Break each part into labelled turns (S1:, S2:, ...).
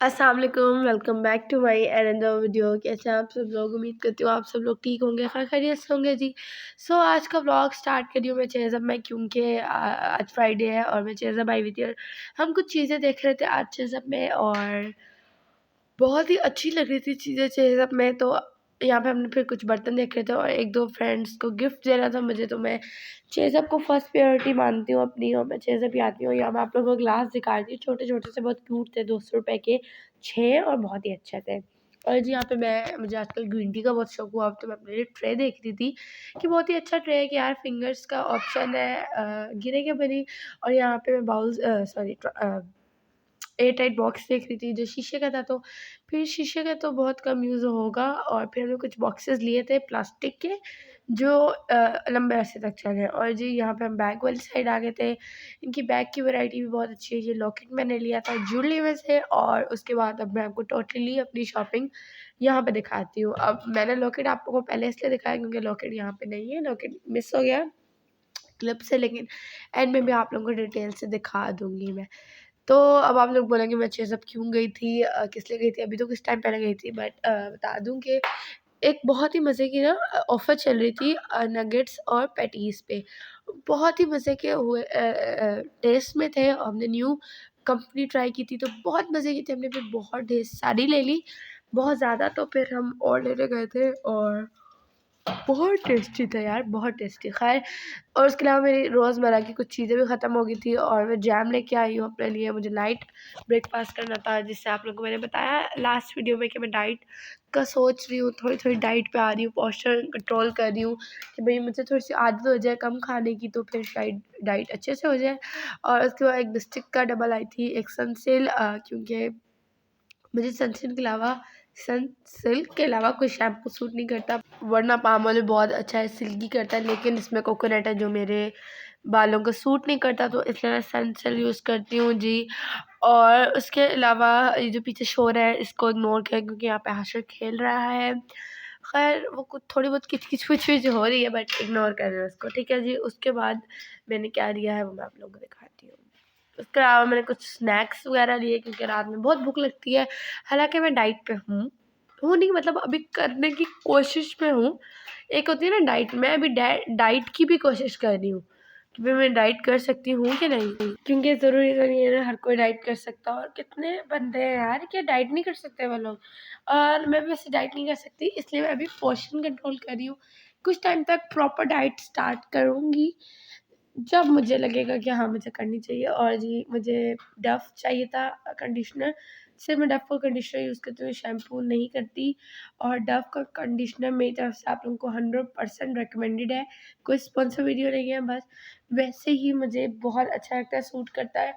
S1: अस्सलाम वालेकुम, welcome back to my another video. कैसे हैं आप सब लोग? उम्मीद करती हूँ आप सब लोग ठीक होंगे, खैर खैरियत से होंगे जी। आज का व्लॉग स्टार्ट कर रही हूँ मैं चेज़अप में, क्योंकि आज फ्राइडे है और मैं चेज़अप आई हुई थी और हम कुछ चीज़ें देख रहे थे आज चेज़अप में और बहुत ही अच्छी लग रही थी चीज़ें चेज़अप में। तो यहाँ पे हमने फिर कुछ बर्तन देख रहे थे और एक दो फ्रेंड्स को गिफ्ट देना था मुझे, तो मैं चेज़अप को फर्स्ट प्रायोरिटी मानती हूँ अपनी और मैं चेज़अप ही आती हूँ। यहाँ मैं आप लोगों को ग्लास दिखा रही हूँ, छोटे-छोटे से बहुत क्यूट थे, 200 रुपए के 6 और बहुत ही अच्छे थे। और जी यहाँ पे मुझे आजकल ग्रीन टी का बहुत शौक हुआ, तो मैं अपने लिए ट्रे देख रही थी कि बहुत ही अच्छा ट्रे है कि यार फिंगर्स का ऑप्शन है, गिरे के बनी। और यहाँ पे मैं एयर टाइट बॉक्स देख रही थी जो शीशे का था, तो फिर शीशे का तो बहुत कम यूज़ होगा और फिर हमने कुछ बॉक्सेस लिए थे प्लास्टिक के जो लंबे अरसे तक चले। और जी यहाँ पे हम बैग वाली साइड आ गए थे। इनकी बैग की वैरायटी भी बहुत अच्छी है। ये लॉकेट मैंने लिया था ज्वेलरी में से और उसके बाद अब मैं आपको टोटली अपनी शॉपिंग यहाँ पे दिखाती हूँ। अब मैंने लॉकेट आप लोगों को पहले इसलिए दिखाया क्योंकि लॉकेट यहाँ पे नहीं है, लॉकेट मिस हो गया क्लिप से, लेकिन एंड में भी आप लोगों को डिटेल से दिखा दूँगी मैं। तो अब आप लोग बोलेंगे मैं चेज़अप क्यों गई थी, किस लिए गई थी? अभी तो कुछ टाइम पहले गई थी, बट बता दूँ कि एक बहुत ही मज़े की ना ऑफ़र चल रही थी नगेट्स और पैटीज़ पे। बहुत ही मज़े के हुए टेस्ट में थे और हमने न्यू कंपनी ट्राई की थी, तो बहुत मज़े की थी। हमने फिर बहुत ढेर सारी ले ली, बहुत ज़्यादा, तो फिर हम और लेने गए थे और बहुत टेस्टी था यार, बहुत टेस्टी। ख़ैर, और उसके अलावा मेरी रोज़मर्रा की कुछ चीज़ें भी ख़त्म हो गई थी और मैं जैम लेके आई हूँ अपने लिए। मुझे लाइट ब्रेकफ़ास्ट करना था, जिससे आप लोगों को मैंने बताया लास्ट वीडियो में कि मैं डाइट का सोच रही हूँ, थोड़ी-थोड़ी डाइट पे आ रही हूँ, पोस्चर कंट्रोल कर रही हूँ कि भई मुझे थोड़ी-सी आदत हो जाए कम खाने की, तो फिर शायद डाइट अच्छे से हो जाए। और उसके बाद एक बिस्टिक का डबल आई थी, एक सनसिल्क, क्योंकि मुझे सनसिल्क के अलावा कोई शैम्पू सूट नहीं करता, वरना पाम ऑयल बहुत अच्छा है, सिल्की करता है, लेकिन इसमें कोकोनट है जो मेरे बालों को सूट नहीं करता, तो इसलिए मैं सनसिल्क यूज़ करती हूँ जी। और उसके अलावा ये जो पीछे शोर है इसको इग्नोर करें क्योंकि यहाँ पे हाशिर खेल रहा है। खैर वो कुछ थोड़ी बहुत किच-किच विच-विच हो रही है, बट इग्नोर कर रहे हैं उसको, ठीक है जी। उसके बाद मैंने क्या लिया है वो मैं आप लोगों को दिखाती हूँ। उसके अलावा मैंने कुछ स्नैक्स वगैरह लिए क्योंकि रात में बहुत भूख लगती है। हालाँकि मैं डाइट पे हूँ नहीं, मतलब अभी करने की कोशिश में हूँ। एक होती है ना डाइट, मैं अभी डाइट की भी कोशिश कर रही हूँ कि भई मैं डाइट कर सकती हूँ कि नहीं? क्योंकि ज़रूरी तो नहीं है ना हर कोई डाइट कर सकता, और कितने बंदे हैं यार कि डाइट नहीं कर सकते वो लोग। और मैं भी वैसे डाइट नहीं कर सकती, इसलिए मैं अभी पोर्शन कंट्रोल कर रही हूँ। कुछ टाइम तक प्रॉपर डाइट स्टार्ट करूँगी जब मुझे लगेगा कि हाँ, मुझे करनी चाहिए। और जी मुझे डव चाहिए था कंडीशनर, सिर्फ़ मैं डव का कंडीशनर यूज़ करती हूँ, शैम्पू नहीं करती। और डव का कंडीशनर मेरी तरफ से आप लोगों को 100% रिकमेंडेड है, कोई स्पॉन्सर वीडियो नहीं है, बस वैसे ही मुझे बहुत अच्छा लगता है, सूट करता है।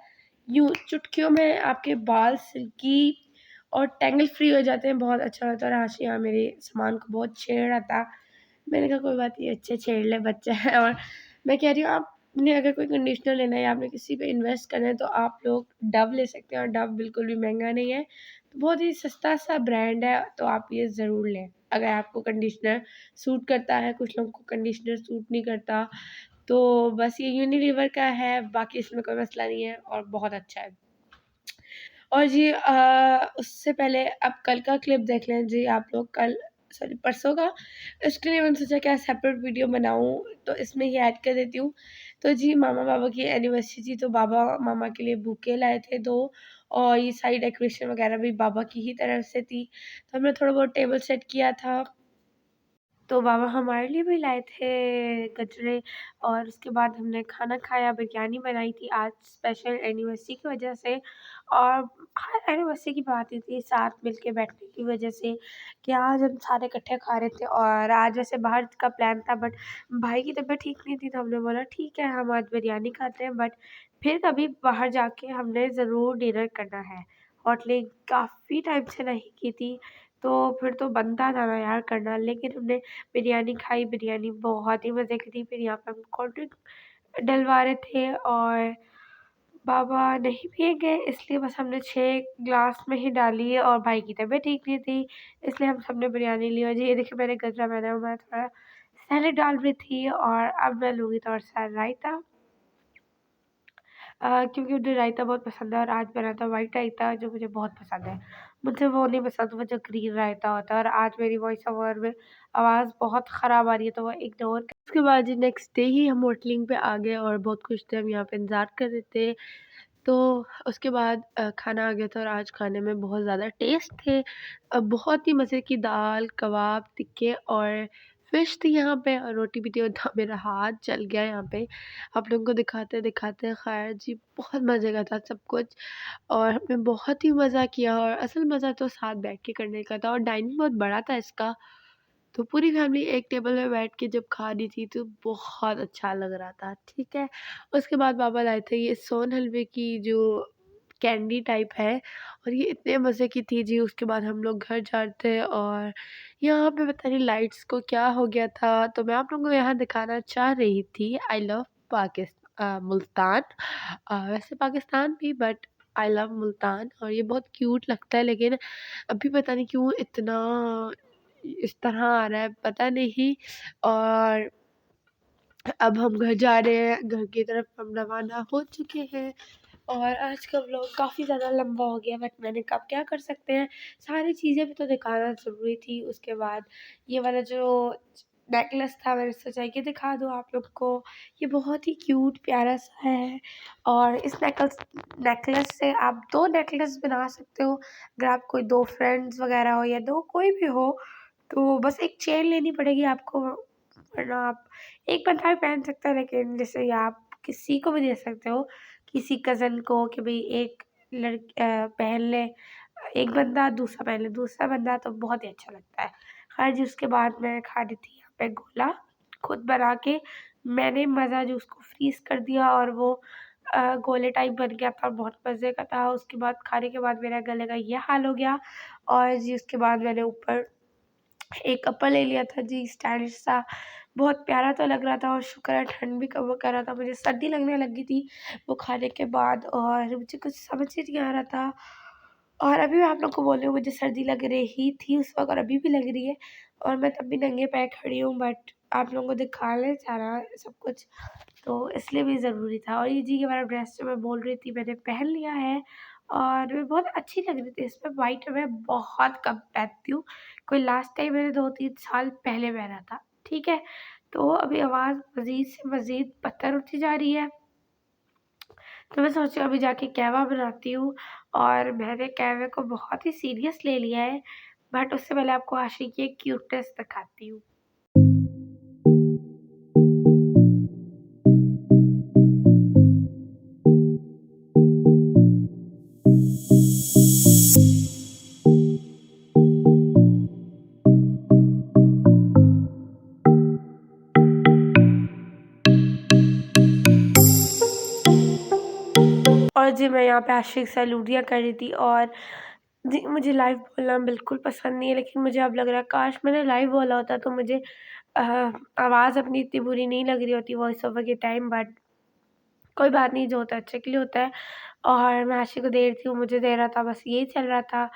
S1: यूँ चुटकियों में आपके बाल सिल्की और टैंगल फ्री हो जाते हैं, बहुत अच्छा होता है। और हाशिया मेरे सामान को बहुत छेड़ रहा था, मैंने कहा कोई बात नहीं, अच्छे छेड़ ले, बच्चा है। और मैं कह रही हूँ आपने अगर कोई कंडीशनर लेना है या आपने किसी पे इन्वेस्ट करना है तो आप लोग डव ले सकते हैं, और डव बिल्कुल भी महँगा नहीं है, तो बहुत ही सस्ता सा ब्रांड है, तो आप ये ज़रूर लें। अगर आपको कंडीशनर सूट करता है, कुछ लोगों को कंडीशनर सूट नहीं करता, तो बस ये यूनिलीवर का है, बाकी इसमें कोई मसला नहीं है और बहुत अच्छा है। और जी उससे पहले अब कल का क्लिप देख लें जी आप लोग, कल सॉरी परसों का। इसके लिए मैंने सोचा क्या सेपरेट वीडियो बनाऊँ, तो इसमें ही ऐड कर देती हूँ। तो जी मामा-बाबा की एनिवर्सरी थी, तो बाबा-मामा के लिए बुके लाए थे 2, और ये सारी डेकोरेशन वगैरह भी बाबा की ही तरफ से थी। तो हमने थोड़ा बहुत टेबल सेट किया था। तो बाबा हमारे लिए भी लाए थे गजरे, और उसके बाद हमने खाना खाया, बिरयानी बनाई थी आज स्पेशल एनिवर्सरी की वजह से। और हर एनिवर्सरी की बात ही थी साथ मिल के बैठने की वजह से कि आज हम सारे इकट्ठे खा रहे थे। और आज वैसे बाहर का प्लान था, बट भाई की तबीयत ठीक नहीं थी, तो हमने बोला ठीक है हम आज बिरयानी खाते हैं, बट फिर कभी बाहर जाके हमने ज़रूर डिनर करना है। होटलिंग काफ़ी टाइम से नहीं की थी, तो फिर तो बनता था ना यार करना, लेकिन हमने बिरयानी खाई, बिरयानी बहुत ही मज़े की थी। फिर यहाँ पे हम कोल्ड ड्रिंक डलवा रहे थे और बाबा नहीं पिएँगे, इसलिए बस हमने 6 ग्लास में ही डाली, और भाई की तबीयत ठीक नहीं थी, इसलिए हम सबने बिरयानी ली। और जी ये देखिए मैंने गजरा पहना हुआ है, मैं थोड़ा सैलेड डाल रही थी, और अब मैं लूँगी थोड़ा-सा रायता। क्योंकि मुझे रायता बहुत पसंद है और आज बना था व्हाइट रायता जो मुझे बहुत पसंद है। मुझे वो नहीं पसंद, वो जो ग्रीन रायता होता है। और आज मेरी वॉइस ओवर में आवाज़ बहुत ख़राब आ रही है तो वो इग्नोर। उसके बाद जी नेक्स्ट डे ही हम होटलिंग पे आ गए और बहुत खुश थे, हम यहाँ पे इंतज़ार कर रहे थे। तो उसके बाद खाना आ गया था और आज खाने में बहुत ज़्यादा टेस्ट थे। बहुत ही मज़े की दाल, कबाब, टिक्के और फ़िश थी यहाँ पे और रोटी भी थी और मेरा हाथ जल गया यहाँ पे। आप लोगों को दिखाते-दिखाते ख़ैर जी बहुत मज़े का था सब कुछ और हमने बहुत ही मज़ा किया और असल मज़ा तो साथ बैठ के करने का था और डाइनिंग बहुत बड़ा था इसका। तो पूरी फैमिली एक टेबल पे बैठ के जब खा रही थी तो बहुत अच्छा लग रहा था, ठीक है। उसके बाद पापा लाए थे ये सोन हलवे की जो कैंडी टाइप है और ये इतने मज़े की थी जी। उसके बाद हम लोग घर जा रहे थे और यहाँ पे पता नहीं लाइट्स को क्या हो गया था, तो मैं आप लोगों को यहाँ दिखाना चाह रही थी। I love Multan. वैसे पाकिस्तान भी बट आई लव मुल्तान और ये बहुत क्यूट लगता है, लेकिन अभी पता नहीं क्यों इतना इस तरह आ रहा है पता नहीं। और अब हम घर जा रहे हैं, घर की तरफ हम रवाना हो चुके हैं और आज का व्लॉग काफ़ी ज़्यादा लंबा हो गया बट मैंने कहा अब क्या कर सकते हैं, सारी चीज़ें भी तो दिखाना ज़रूरी थी। उसके बाद ये वाला जो नेकलेस था मैंने सोचा ये दिखा दूँ आप लोग को। ये बहुत ही क्यूट प्यारा सा है और इस नेकलेस से आप 2 नेकलेस बना सकते हो। अगर आप कोई 2 फ्रेंड्स वगैरह हो या 2 कोई भी हो, तो बस एक चेन लेनी पड़ेगी आपको, वरना आप एक बंदा भी पहन सकता है, लेकिन जैसे ये आप किसी को भी दे सकते हो, किसी कज़न को कि भई एक पहन ले, एक बंदा दूसरा पहन ले, दूसरा बंदा तो बहुत ही अच्छा लगता है। ख़ैर जी उसके बाद मैं खा रही थी यहाँ पे गोला, खुद बना के मैंने मज़ा जो उसको फ्रीज़ कर दिया और वो गोले टाइप बन गया था, बहुत मज़े का था। उसके बाद खाने के बाद मेरा गले का ये हाल हो गया और जी उसके बाद मैंने ऊपर एक कपड़ा ले लिया था जी स्टाइलिश सा, बहुत प्यारा तो लग रहा था और शुक्र है ठंड भी कम कर रहा था। मुझे सर्दी लगने लगी थी वो खाने के बाद और मुझे कुछ समझ ही नहीं आ रहा था। और अभी मैं आप लोग को बोल रही हूँ मुझे सर्दी लग रही थी उस वक़्त और अभी भी लग रही है और मैं तब भी नंगे पैर खड़ी हूँ, बट आप लोगों को दिखाना चाह रहा सब कुछ, तो इसलिए भी ज़रूरी था। और ये जी ये वाला ड्रेस जो मैं बोल रही थी मैंने पहन लिया है और मैं बहुत अच्छी लग रही थी इसमें। व्हाइट मैं बहुत कम पहनती हूँ, कोई लास्ट टाइम मैंने 2-3 साल पहले पहना था, ठीक है? तो अभी आवाज़ मज़ीद से मज़ीद बदतर होती जा रही है, तो मैं सोची अभी जाके कहवा बनाती हूँ और मैंने कहवे को बहुत ही सीरियस ले लिया है, बट उससे पहले आपको आशिक की एक क्यूटनेस दिखाती हूँ। और जी मैं यहाँ पे आशिक से लूटियाँ कर रही थी और जी मुझे लाइव बोलना बिल्कुल पसंद नहीं है, लेकिन मुझे अब लग रहा है काश मैंने लाइव बोला होता तो मुझे अ, आवाज़ अपनी इतनी बुरी नहीं लग रही होती वॉइस ओवर के टाइम, बट कोई बात नहीं, जो होता है अच्छे के लिए होता है। और मैं आशिक को दे रही थी, वो मुझे दे रहा था, बस यही चल रहा था।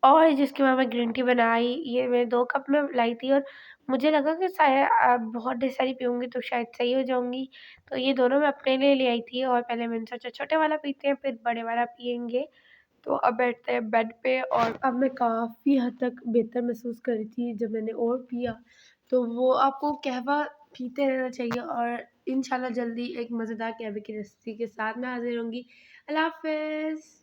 S1: और जिसके बाद मैं ग्रीन टी बनाई, ये मैं 2 कप में लाई थी और मुझे लगा कि शायद बहुत ढेर सारी पीऊँगी तो शायद सही हो जाऊँगी। तो ये दोनों मैं अपने लिए ले आई थी और पहले मैंने सोचा छोटे वाला पीते हैं, फिर बड़े वाला पिएँगे। तो अब बैठते हैं बेड पे और अब मैं काफ़ी हद तक बेहतर महसूस कर रही थी जब मैंने और पिया। तो वो आपको कहवा पीते रहना चाहिए और इंशाल्लाह जल्दी एक मज़ेदार कहवे की रेसिपी के साथ मैं हाज़िर होंगी। अल्लाह हाफ़िज़।